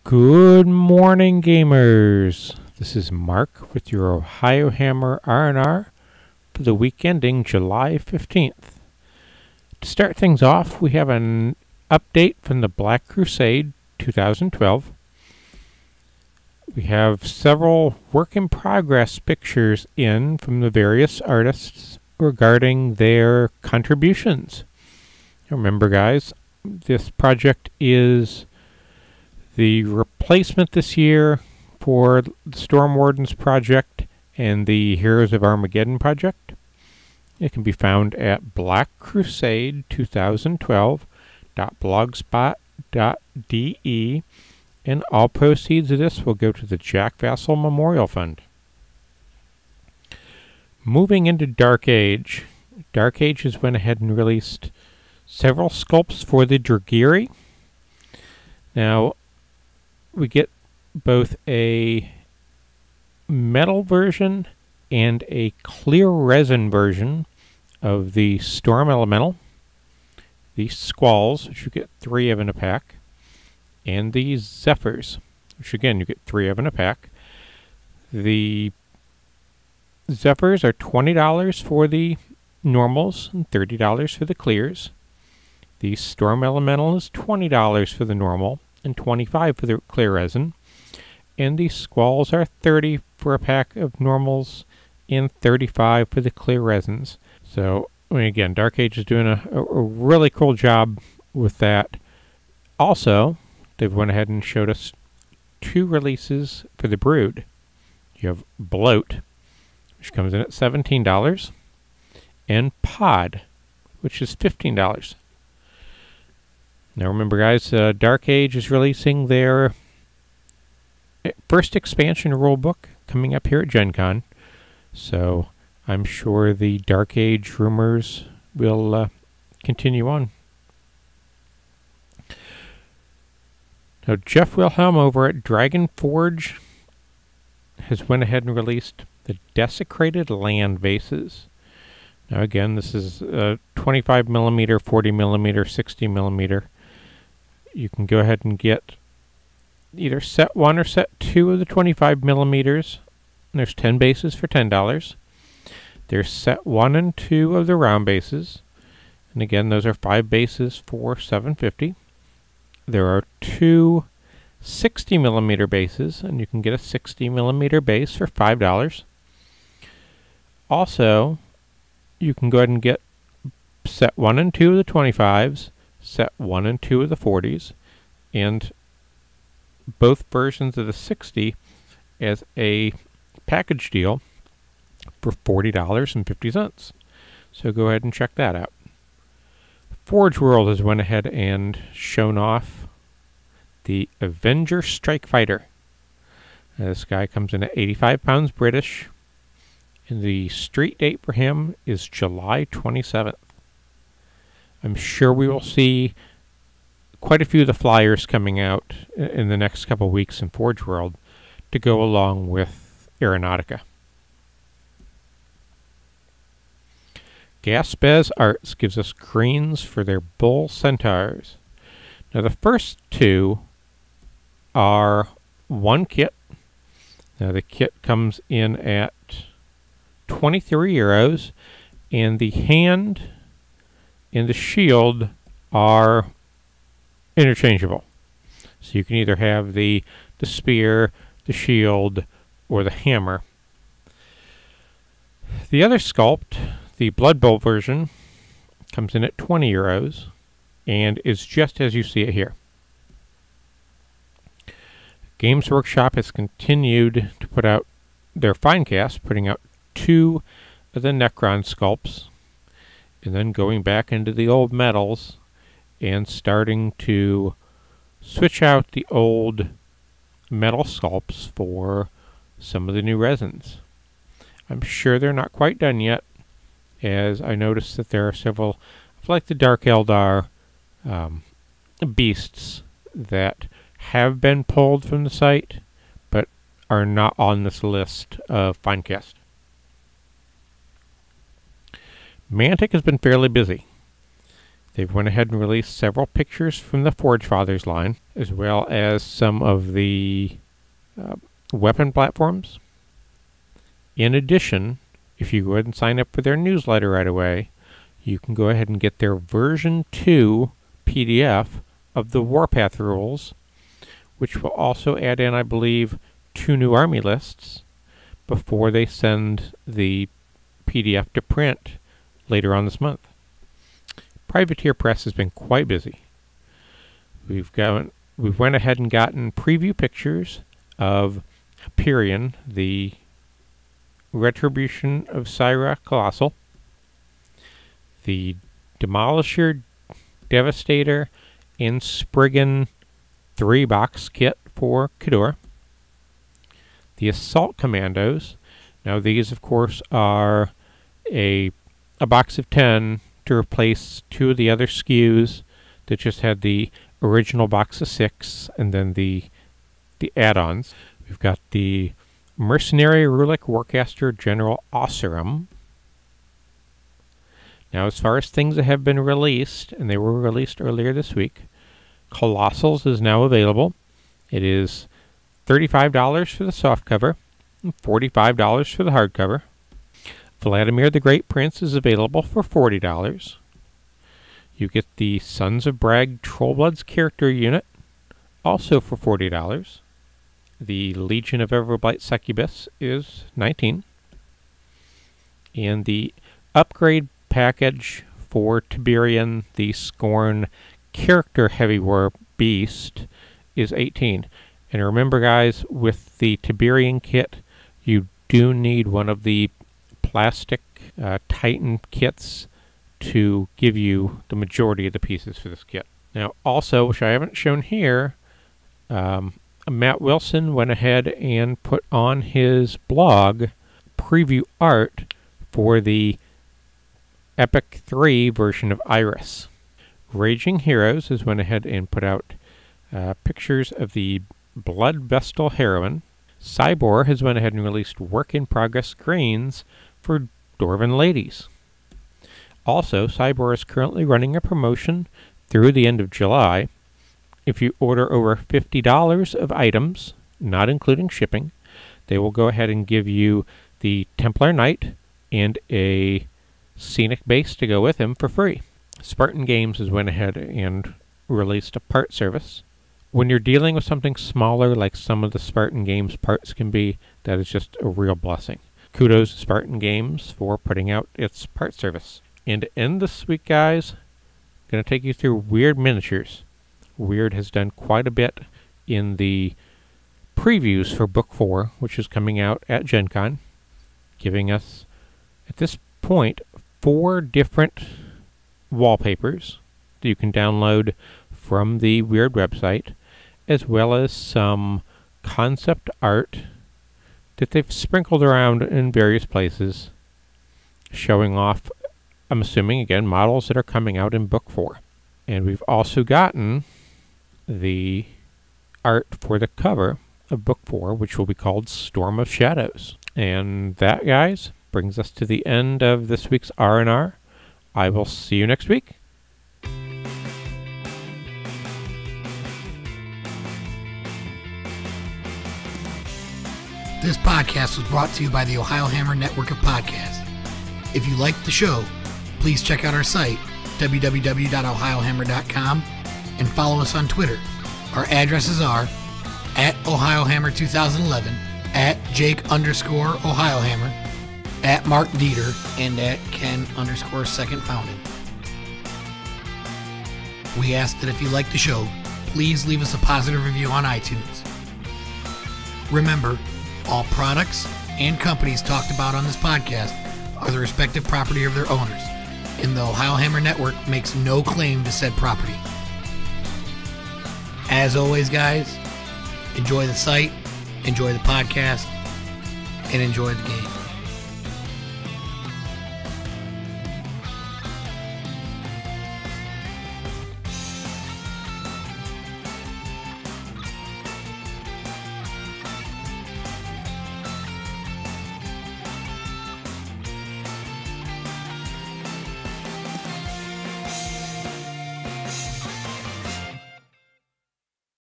Good morning, gamers. This is Mark with your Ohiohammer RnR for the week ending July 15th. To start things off, we have an update from the Black Crusade 2012. We have several work-in-progress pictures in from the various artists regarding their contributions. Remember, guys, this project is the replacement this year for the Storm Wardens project and the Heroes of Armageddon project. It can be found at blackcrusade2012.blogspot.de, and all proceeds of this will go to the Jack Vassal Memorial Fund. Moving into Dark Age. Dark Age has went ahead and released several sculpts for the Dragiri. Now, we get both a metal version and a clear resin version of the Storm Elemental, the Squalls, which you get 3 of in a pack, and the Zephyrs, which again you get 3 of in a pack. The Zephyrs are $20 for the normals and $30 for the clears. The Storm Elemental is $20 for the normal and $25 for the clear resin, and the Squalls are $30 for a pack of normals and $35 for the clear resins. So, again, Dark Age is doing a really cool job with that. Also, they've went ahead and showed us 2 releases for the Brood. You have Bloat, which comes in at $17, and Pod, which is $15. Now remember, guys, Dark Age is releasing their first expansion rulebook coming up here at Gen Con. So I'm sure the Dark Age rumors will continue on. Now Jeff Wilhelm over at Dragon Forge has went ahead and released the Desecrated Land Vases. Now again, this is 25mm, 40mm, 60mm. You can go ahead and get either set 1 or set 2 of the 25mm. There's 10 bases for $10. There's set 1 and 2 of the round bases. And again, those are 5 bases for $7.50. There are 2 60mm bases, and you can get a 60mm base for $5. Also, you can go ahead and get set 1 and 2 of the 25s, set 1 and 2 of the 40s, and both versions of the 60 as a package deal for $40.50. So go ahead and check that out. Forge World has went ahead and shown off the Avenger Strike Fighter. This guy comes in at 85 pounds British, and the street date for him is July 27th. I'm sure we will see quite a few of the flyers coming out in the next couple of weeks in Forge World to go along with Aeronautica. Gaspez Arts gives us greens for their Bull Centaurs. Now the first 2 are 1 kit. Now the kit comes in at €23, and the hand and the shield are interchangeable. So you can either have the spear, the shield, or the hammer. The other sculpt, the Blood Bowl version, comes in at €20 and is just as you see it here. Games Workshop has continued to put out their Finecast, putting out 2 of the Necron sculpts, and then going back into the old metals and starting to switch out the old metal sculpts for some of the new resins. I'm sure they're not quite done yet, as I noticed that there are several, like the Dark Eldar beasts, that have been pulled from the site, but are not on this list of Finecast. Mantic has been fairly busy. They've went ahead and released several pictures from the Forge Fathers line, as well as some of the weapon platforms. In addition, if you go ahead and sign up for their newsletter right away, you can go ahead and get their version 2 PDF of the Warpath rules, which will also add in, I believe, 2 new army lists before they send the PDF to print later on this month. Privateer Press has been quite busy. We've went ahead and gotten preview pictures of Hyperion, the Retribution of Syra Colossal, the Demolisher, Devastator, and Spriggan 3-box kit for Khador, the Assault Commandos. Now these, of course, are a box of 10 to replace 2 of the other SKUs that just had the original box of 6 and then the add-ons. We've got the Mercenary Rulik Warcaster General Osseram. Now, as far as things that have been released, and they were released earlier this week, Colossals is now available. It is $35 for the softcover and $45 for the hardcover. Vladimir the Great Prince is available for $40. You get the Sons of Bragg Trollbloods character unit, also for $40. The Legion of Everblight Succubus is $19. And the upgrade package for Tiberian the Scorn character heavy war beast is $18. And remember, guys, with the Tiberian kit, you do need one of the plastic Titan kits to give you the majority of the pieces for this kit. Now, also, which I haven't shown here, Matt Wilson went ahead and put on his blog preview art for the Epic 3 version of Iris. Raging Heroes has went ahead and put out pictures of the Blood Vestal Heroine. Cybor has went ahead and released work-in-progress screens for Dwarven Ladies. Also, Cybor is currently running a promotion through the end of July. If you order over $50 of items, not including shipping, they will go ahead and give you the Templar Knight and a scenic base to go with him for free. Spartan Games has went ahead and released a part service. When you're dealing with something smaller like some of the Spartan Games parts can be, that is just a real blessing. Kudos to Spartan Games for putting out its part service. And to end this week, guys, I'm going to take you through Wyrd Mniatuares. Wyrd has done quite a bit in the previews for Book 4, which is coming out at Gen Con, giving us, at this point, 4 different wallpapers that you can download from the Wyrd website, as well as some concept art that they've sprinkled around in various places, showing off, I'm assuming, again, models that are coming out in Book 4. And we've also gotten the art for the cover of Book 4, which will be called Storm of Shadows. And that, guys, brings us to the end of this week's RnR. I will see you next week. This podcast was brought to you by the Ohiohammer Network of Podcasts. If you liked the show, please check out our site, www.ohiohammer.com, and follow us on Twitter. Our addresses are at Ohiohammer2011, at Jake_Ohiohammer, at Mark Dieter, and at Ken_SecondFounding. We ask that if you like the show, please leave us a positive review on iTunes. Remember, all products and companies talked about on this podcast are the respective property of their owners, and the Ohiohammer Network makes no claim to said property. As always, guys, enjoy the site, enjoy the podcast, and enjoy the game.